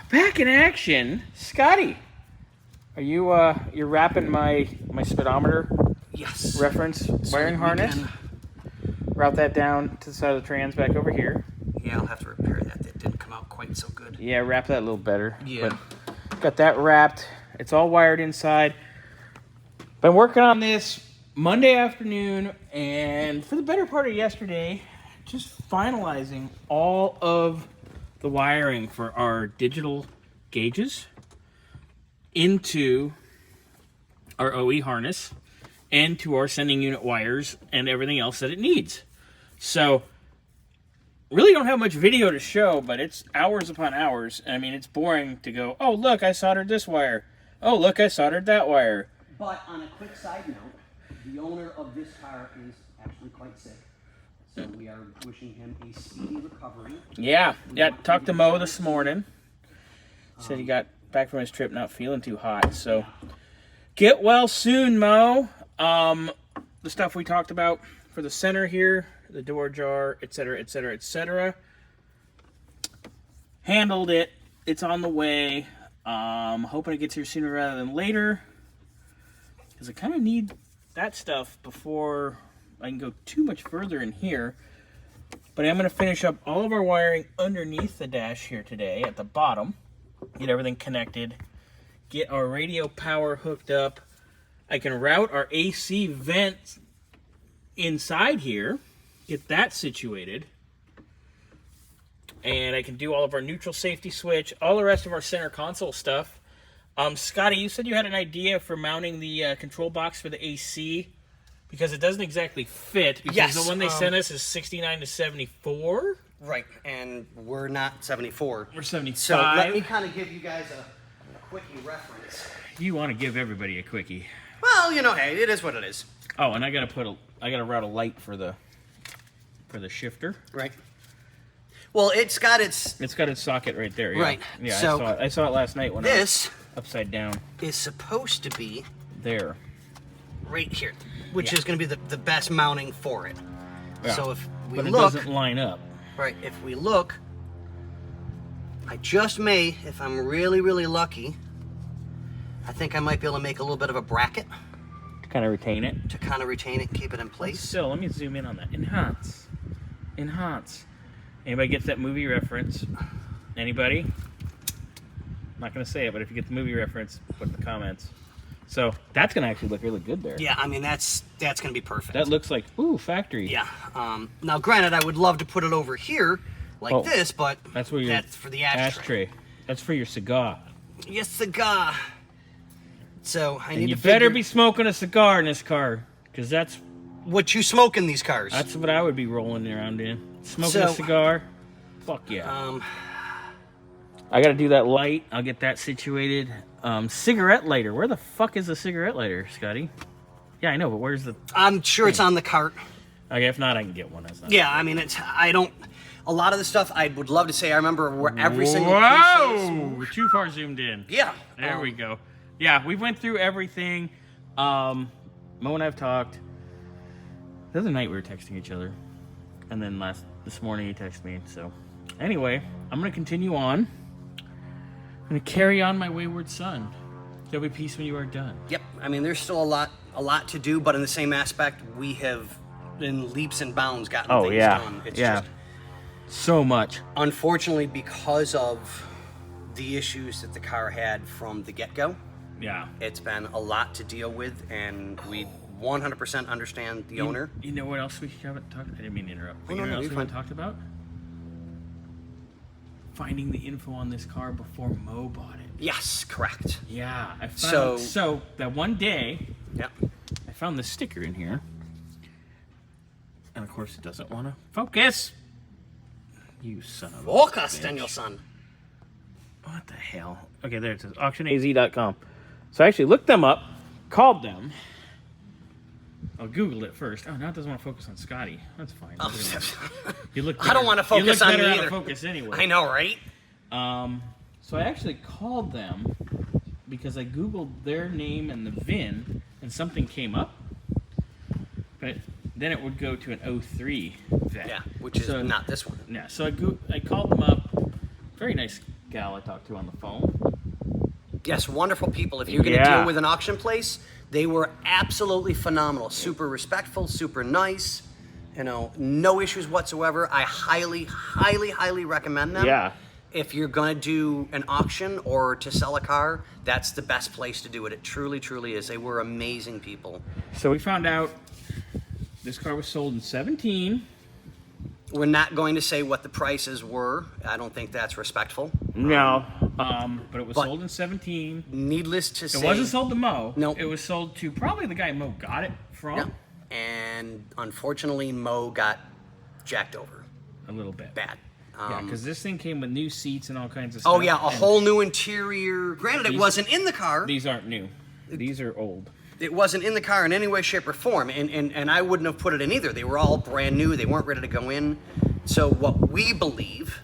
Back in action, Scotty. Are you you're wrapping my speedometer Yes. reference wiring harness? Route that down to the side of the trans back over here. Yeah, I'll have to repair that. That didn't come out quite so good. Yeah, wrap that a little better. Yeah. But got that wrapped. It's all wired inside. Been working on this Monday afternoon and for the better part of yesterday, just finalizing all of the wiring for our digital gauges into our OE harness and to our sending unit wires and everything else that it needs. So really don't have much video to show, but it's hours upon hours. I mean, it's boring to go, oh, look, I soldered this wire. Oh, look, I soldered that wire. But on a quick side note, the owner of this car is actually quite sick. So we are wishing him a speedy recovery. Yeah, talked to Mo this morning. Said he got back from his trip not feeling too hot. So get well soon, Mo. The stuff we talked about for the center here, the door jar, etc., etc., etc. Handled it. It's on the way. Hoping it gets here sooner rather than later. Because I kind of need that stuff before I can go too much further in here. But I'm going to finish up all of our wiring underneath the dash here today at the bottom. Get everything connected. Get our radio power hooked up. I can route our AC vents inside here. Get that situated. And I can do all of our neutral safety switch. All the rest of our center console stuff. Scotty, you said you had an idea for mounting the control box for the AC because it doesn't exactly fit. Because yes, the one they sent us is 69 to 74. Right, and we're not 74. We're 75. So let me kind of give you guys a quickie reference. You want to give everybody a quickie. Well, you know, hey, it is what it is. Oh, and I gotta route a light for the shifter. Right. Well, it's got its socket right there. Yeah. Right. Yeah, So I saw it last night when I was upside down. Is supposed to be there. Right here, which is going to be the best mounting for it. Yeah. So if we but it look, doesn't line up. Right. If we look, I just may, if I'm really, really lucky, I think I might be able to make a little bit of a bracket. To kind of retain it. Keep it in place. So let me zoom in on that. Enhance. Anybody gets that movie reference? Anybody? I'm not going to say it, but if you get the movie reference, put it in the comments. So that's going to actually look really good there. Yeah, I mean, that's going to be perfect. That looks like, ooh, factory. Yeah. Now, granted, I would love to put it over here like this, but that's for the ashtray. That's for your cigar. Yes, cigar. So I need to. You better be smoking a cigar in this car, because that's what you smoke in these cars. That's what I would be rolling around in. Smoking a cigar. Fuck yeah. I got to do that light. I'll get that situated. Cigarette lighter. Where the fuck is the cigarette lighter, Scotty? Yeah, I know, but where's the... I'm sure it's on the cart. Okay, if not, I can get one. That's not I mean, a lot of the stuff I would love to say I remember where every single piece is. We're too far zoomed in. Yeah. There we go. Yeah, we went through everything. Mo and I have talked. The other night we were texting each other. And then this morning he texted me. So anyway, I'm going to continue on. I'm going to carry on my wayward son. There'll be peace when you are done. Yep. I mean, there's still a lot to do, but in the same aspect, we have in leaps and bounds gotten things done. It's just so much. Unfortunately, because of the issues that the car had from the get-go. Yeah. It's been a lot to deal with, and we 100% understand the owner. You know what else we haven't talked about? I didn't mean to interrupt. You know what else we haven't talked about? Finding the info on this car before Mo bought it. Yes, correct. Yeah. I found, so that one day, I found this sticker in here. And of course it doesn't want to focus. You son of a Focus, Danielson. What the hell? Okay, there it says. AuctionAZ.com. So I actually looked them up, called them. I'll Google it first. Oh, now it doesn't want to focus on Scotty. That's fine. You look better. I don't want to focus on me either. Out of focus anyway. I know, right? So I actually called them because I Googled their name and the VIN, and something came up. But then it would go to an 03 VIN. Yeah, which is not this one. Yeah, so I called them up. Very nice gal I talked to on the phone. Yes, wonderful people. If you're going to Yeah. deal with an auction place, they were absolutely phenomenal. Super respectful, super nice. You know, no issues whatsoever. I highly, highly, highly recommend them. Yeah. If you're going to do an auction or to sell a car, that's the best place to do it. It truly, truly is. They were amazing people. So we found out this car was sold in 17. We're not going to say what the prices were. I don't think that's respectful. No, but it was But- sold in 17. Needless to say, It wasn't sold to Mo. No. It was sold to probably the guy Mo got it from. Yeah. And unfortunately, Mo got jacked over A little bit. bad. Yeah, because this thing came with new seats and all kinds of Oh stuff. yeah, a and whole new interior. Granted, it These- wasn't in the car. These aren't new. These are old. It wasn't in the car in any way, shape, or form, and I wouldn't have put it in either. They were all brand new. They weren't ready to go in. So what we believe,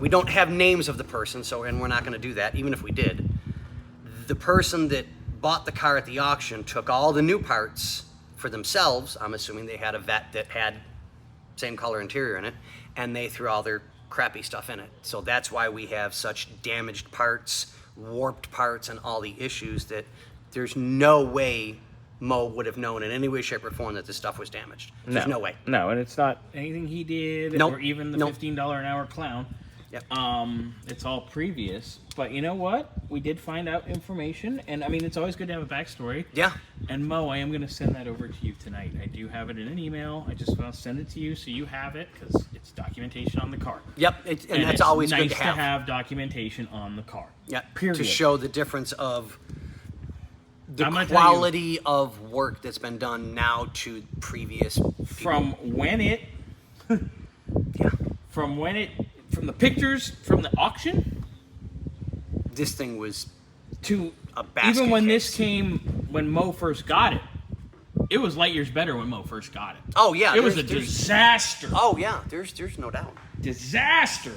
we don't have names of the person, and we're not going to do that, even if we did. The person that bought the car at the auction took all the new parts for themselves. I'm assuming they had a vet that had same color interior in it, and they threw all their crappy stuff in it. So that's why we have such damaged parts, warped parts, and all the issues that there's no way Mo would have known in any way, shape, or form that this stuff was damaged. There's no way. No, and it's not anything he did Nope. or even the Nope. $15 an hour clown. Yep. It's all previous. But you know what? We did find out information, and I mean, it's always good to have a backstory. Yeah. And Mo, I am going to send that over to you tonight. I do have it in an email. I just want to send it to you so you have it because it's documentation on the car. Yep. And that's it's always nice good to have. documentation on the car. Yep. Period. To show the difference of the I'm gonna tell you- quality of work that's been done now to previous people. From when it, Yeah. from the pictures from the auction This thing was to a basket even when case. this came, when Mo first got it, it was light years better when Mo first got it. Oh yeah. It was a there's- disaster. Oh yeah. There's no doubt. Disaster.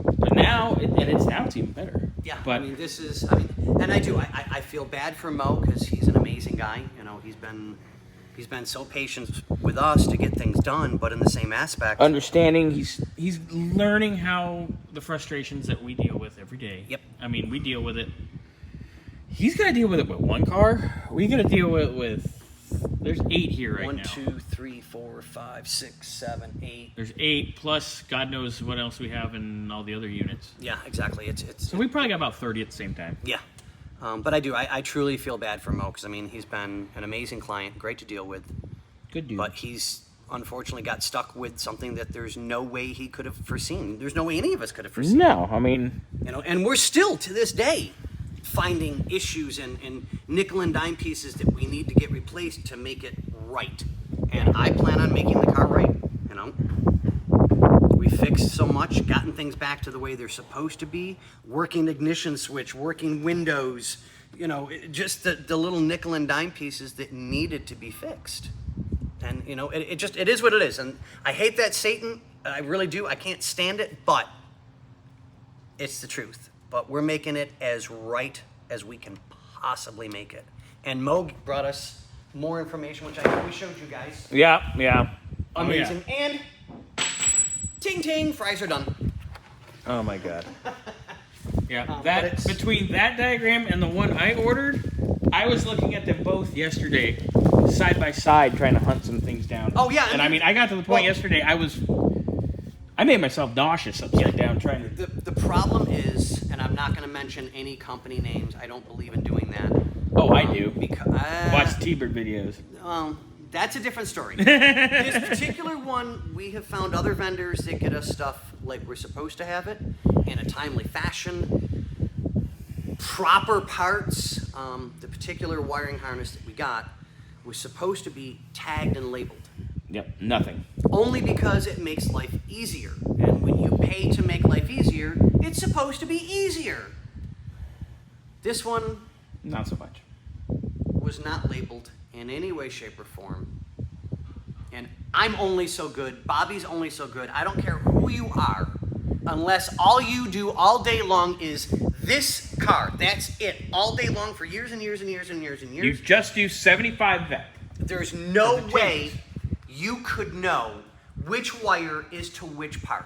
But now, it's even better. Yeah, But I mean, this is, and I feel bad for Mo because he's an amazing guy. You know, he's been so patient with us to get things done, but in the same aspect, understanding, he's learning how the frustrations that we deal with every day. Yep. I mean, we deal with it. He's got to deal with it with one car. We got to deal with. There's 8 here right 1, now. 2, 3, 4, 5, 6, 7, 8. There's 8 plus God knows what else we have in all the other units. Yeah, exactly. So we probably got about 30 at the same time. Yeah, but I truly feel bad for Mo because I mean he's been an amazing client, great to deal with, Good dude. but he's unfortunately got stuck with something that there's no way he could have foreseen. There's no way any of us could have foreseen. No, I mean, You know, and we're still to this day finding issues and nickel and dime pieces that we need to get replaced to make it right. And I plan on making the car right. You know, we fixed so much, gotten things back to the way they're supposed to be, working ignition switch, working windows. You know, just the little nickel and dime pieces that needed to be fixed. And you know, it is what it is. And I hate that Satan. I really do. I can't stand it, but it's the truth. But we're making it as right as we can possibly make it. And Mo brought us more information, which I know we showed you guys. yeah. Amazing. And ting ting, fries are done. Oh my God. Yeah, but that it's- between that diagram and the one I ordered, I was looking at them both yesterday, side by side, trying to hunt some things down. Oh, yeah, and I I mean, I got to the point yesterday. I made myself nauseous upside down trying to. The problem is, and I'm not going to mention any company names. I don't believe in doing that. Oh, I do. Because Watch T-Bird videos. that's a different story. This particular one, we have found other vendors that get us stuff like we're supposed to have it in a timely fashion, proper parts. The particular wiring harness that we got was supposed to be tagged and labeled. Yep, nothing. Only because it makes life easier. And when you pay to make life easier, it's supposed to be easier. This one Not so much. was not labeled in any way, shape, or form. And I'm only so good. Bobby's only so good. I don't care who you are, unless all you do all day long is this car. That's it. All day long for years and years and years and years and years. You just do 75 vet. There's no As it way changes. you could know which wire is to which part.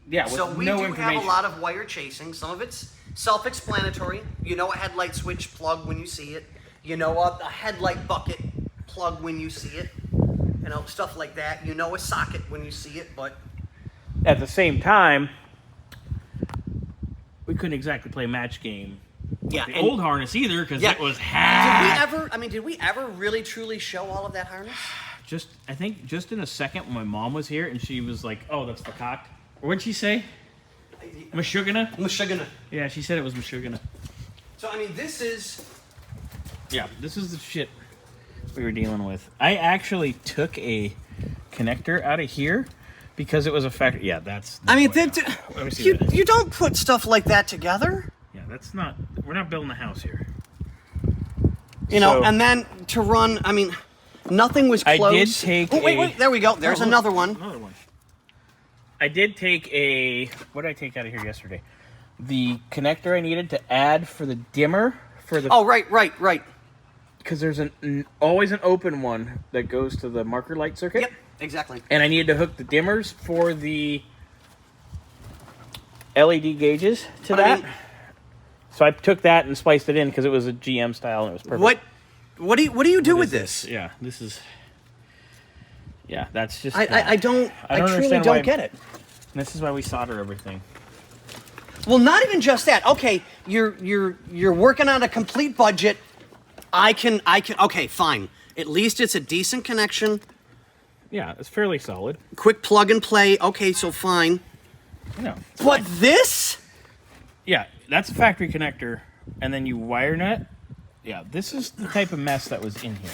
Yeah, with So we no do information. have a lot of wire chasing. Some of it's self-explanatory. You know a headlight switch plug when you see it. You know a headlight bucket plug when you see it. You know, stuff like that. You know a socket when you see it, but... At the same time, we couldn't exactly play match game with Yeah, the and- old harness either, because Yeah. it was hacked. Did we ever really truly show all of that harness? I think just in a second when my mom was here and she was like, "Oh, that's fakakt." Or what'd she say? Mashugana? Mashugana. Yeah, she said it was Mashugana. So, I mean, this is... Yeah, this is the shit we were dealing with. I actually took a connector out of here because it was a factory. Yeah, that's... I mean, Let me see that. you don't put stuff like that together. Yeah, that's not... We're not building a house here. You know, So- and then to run, I mean, nothing was close. I did take Oh, wait, there we go. There's look, another one. Another one. I did take a... What did I take out of here yesterday? The connector I needed to add for the dimmer for the... Oh, right. Because there's always an open one that goes to the marker light circuit. Yep, exactly. And I needed to hook the dimmers for the LED gauges to that. So I took that and spliced it in because it was a GM style and it was perfect. What do you do with this? Yeah, this is... Yeah, that's just... I truly understand don't why- get it. This is why we solder everything. Well, not even just that. Okay, you're working on a complete budget. I can. Okay, fine. At least it's a decent connection. Yeah, it's fairly solid. Quick plug and play. Okay, so fine. Yeah. But this? Yeah, that's a factory connector, and then you wire nut. Yeah, this is the type of mess that was in here.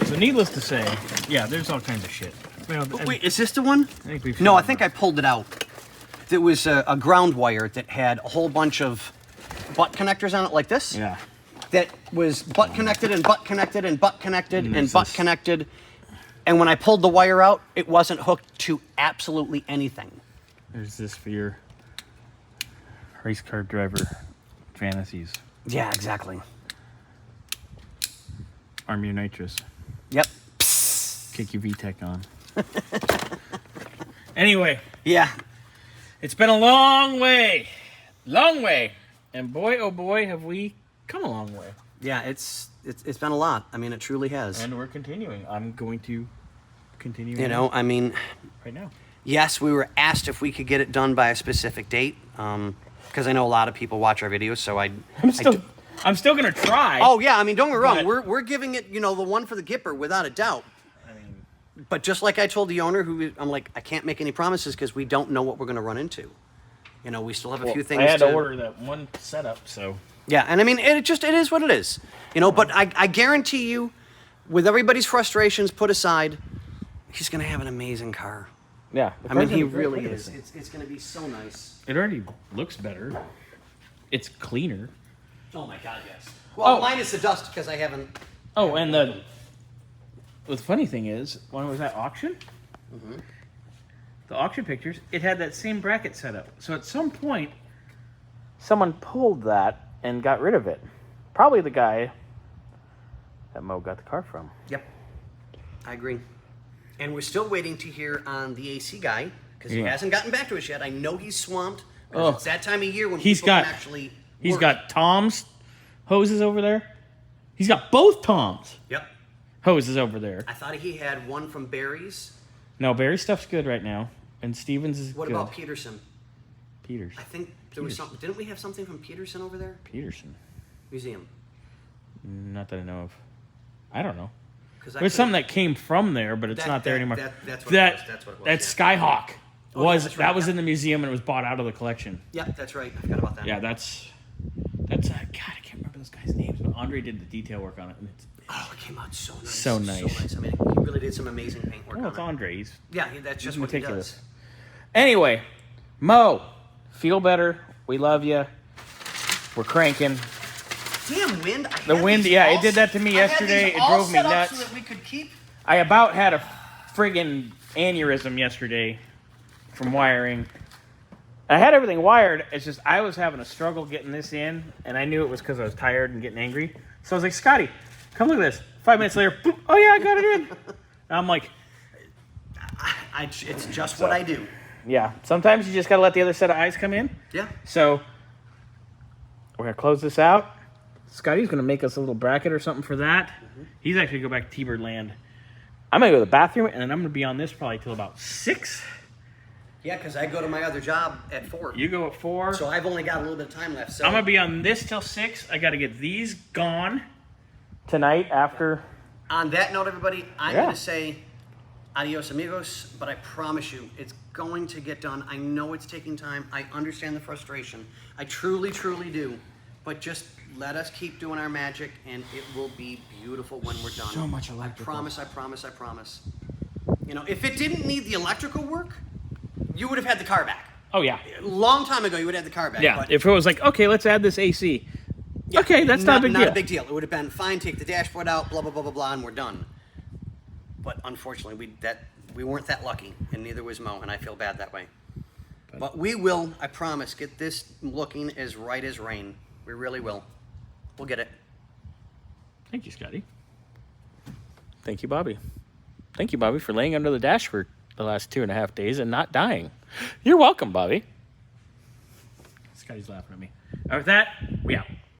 So needless to say, yeah, there's all kinds of shit. Well, Wait, is this the one? we've No, I shown think that. I pulled it out. There was a ground wire that had a whole bunch of butt connectors on it like this. Yeah. That was butt connected and butt connected and butt connected and this butt is- connected. And when I pulled the wire out, it wasn't hooked to absolutely anything. There's this for your race car driver fantasies. Yeah, exactly. Arm your nitrous. Yep. Kick your VTEC on. Anyway, Yeah. it's been a long way. Long way. And boy, oh boy, have we come a long way. Yeah, it's been a lot. I mean, it truly has. And we're continuing. I'm going to continue. You know, I mean, right now. yes, we were asked if we could get it done by a specific date, because I know a lot of people watch our videos. So I'm still gonna try. Oh yeah, I mean, don't get me wrong. But- We're giving it, the one for the Gipper without a doubt. I mean, But just like I told the owner, I'm like, I can't make any promises because we don't know what we're going to run into. We still have a few things. I had to order that one setup, so Yeah, and I mean, it is what it is. But I guarantee you, with everybody's frustrations put aside, he's going to have an amazing car. yeah. I mean, he really is. It's going to be so nice. It already looks better. It's cleaner. Oh my God, yes. Well, Oh. minus the dust because I haven't. Oh, and the funny thing is, when it was at auction, the auction pictures, it had that same bracket set up. So at some point, someone pulled that and got rid of it. Probably the guy that Mo got the car from. Yep, I agree. And we're still waiting to hear on the AC guy because he Yeah. hasn't gotten back to us yet. I know he's swamped. Oh. It's that time of year when He's people got- can actually. He's work. got Tom's hoses over there. He's got both Tom's Yep. hoses over there. I thought he had one from Barry's. No, Barry's stuff's good right now, and Stevens is What good. about Peterson? Peters? I think there was something. Didn't we have something from Peterson over there? Peterson? Museum. Not that I know of. I don't know. Because There's something that came from there, but it's not there anymore. That's what it was. That's what it was. That yeah. Skyhawk Oh, yeah, was that's right, was yeah. in the museum and it was bought out of the collection. Yep, that's right. I forgot about that. Yeah, that's God, I can't remember those guys' names, but Andre did the detail work on it, and it's Oh, it came out so nice. So nice. I mean, he really did some amazing paint work well, on it's it. Andre. He's Yeah, that's just what meticulous. he does. Anyway, Mo, feel better. We love you. We're cranking. Damn wind! The wind, yeah, it did that to me yesterday. It drove me nuts. So that we could keep. I about had a friggin' aneurysm yesterday from wiring. I had everything wired. It's just I was having a struggle getting this in, and I knew it was because I was tired and getting angry. So I was like, Scotty, come look at this. 5 minutes later, boop, oh yeah, I got it in. And I'm like, It's just what I do. Yeah. Sometimes you just got to let the other set of eyes come in. Yeah. So we're going to close this out. Scotty's going to make us a little bracket or something for that. He's actually going to go back to T-Bird land. I'm going to go to the bathroom, and then I'm going to be on this probably till about 6. Yeah, because I go to my other job at 4. You go at 4. So I've only got a little bit of time left. So I'm going to be on this till 6. I got to get these gone tonight after. On that note, everybody, I'm Yeah. going to say adios, amigos, but I promise you, it's going to get done. I know it's taking time. I understand the frustration. I truly, truly do. But just let us keep doing our magic, and it will be beautiful when we're done. So much electrical. I promise. You know, if it didn't need the electrical work, you would have had the car back. Oh, yeah. A long time ago, you would have had the car back. Yeah. But If it was like, okay, let's add this AC. yeah, Okay, that's not a big deal. Not a big deal. It would have been fine. Take the dashboard out, blah blah blah blah blah, and we're done. But unfortunately, we weren't that lucky, and neither was Mo, and I feel bad that way. But we will, I promise, get this looking as right as rain. We really will. We'll get it. Thank you, Scotty. Thank you, Bobby. Thank you, Bobby, for laying under the dash for the last 2.5 days and not dying. You're welcome, Bobby. Scotty's laughing at me. All right, with that, we out.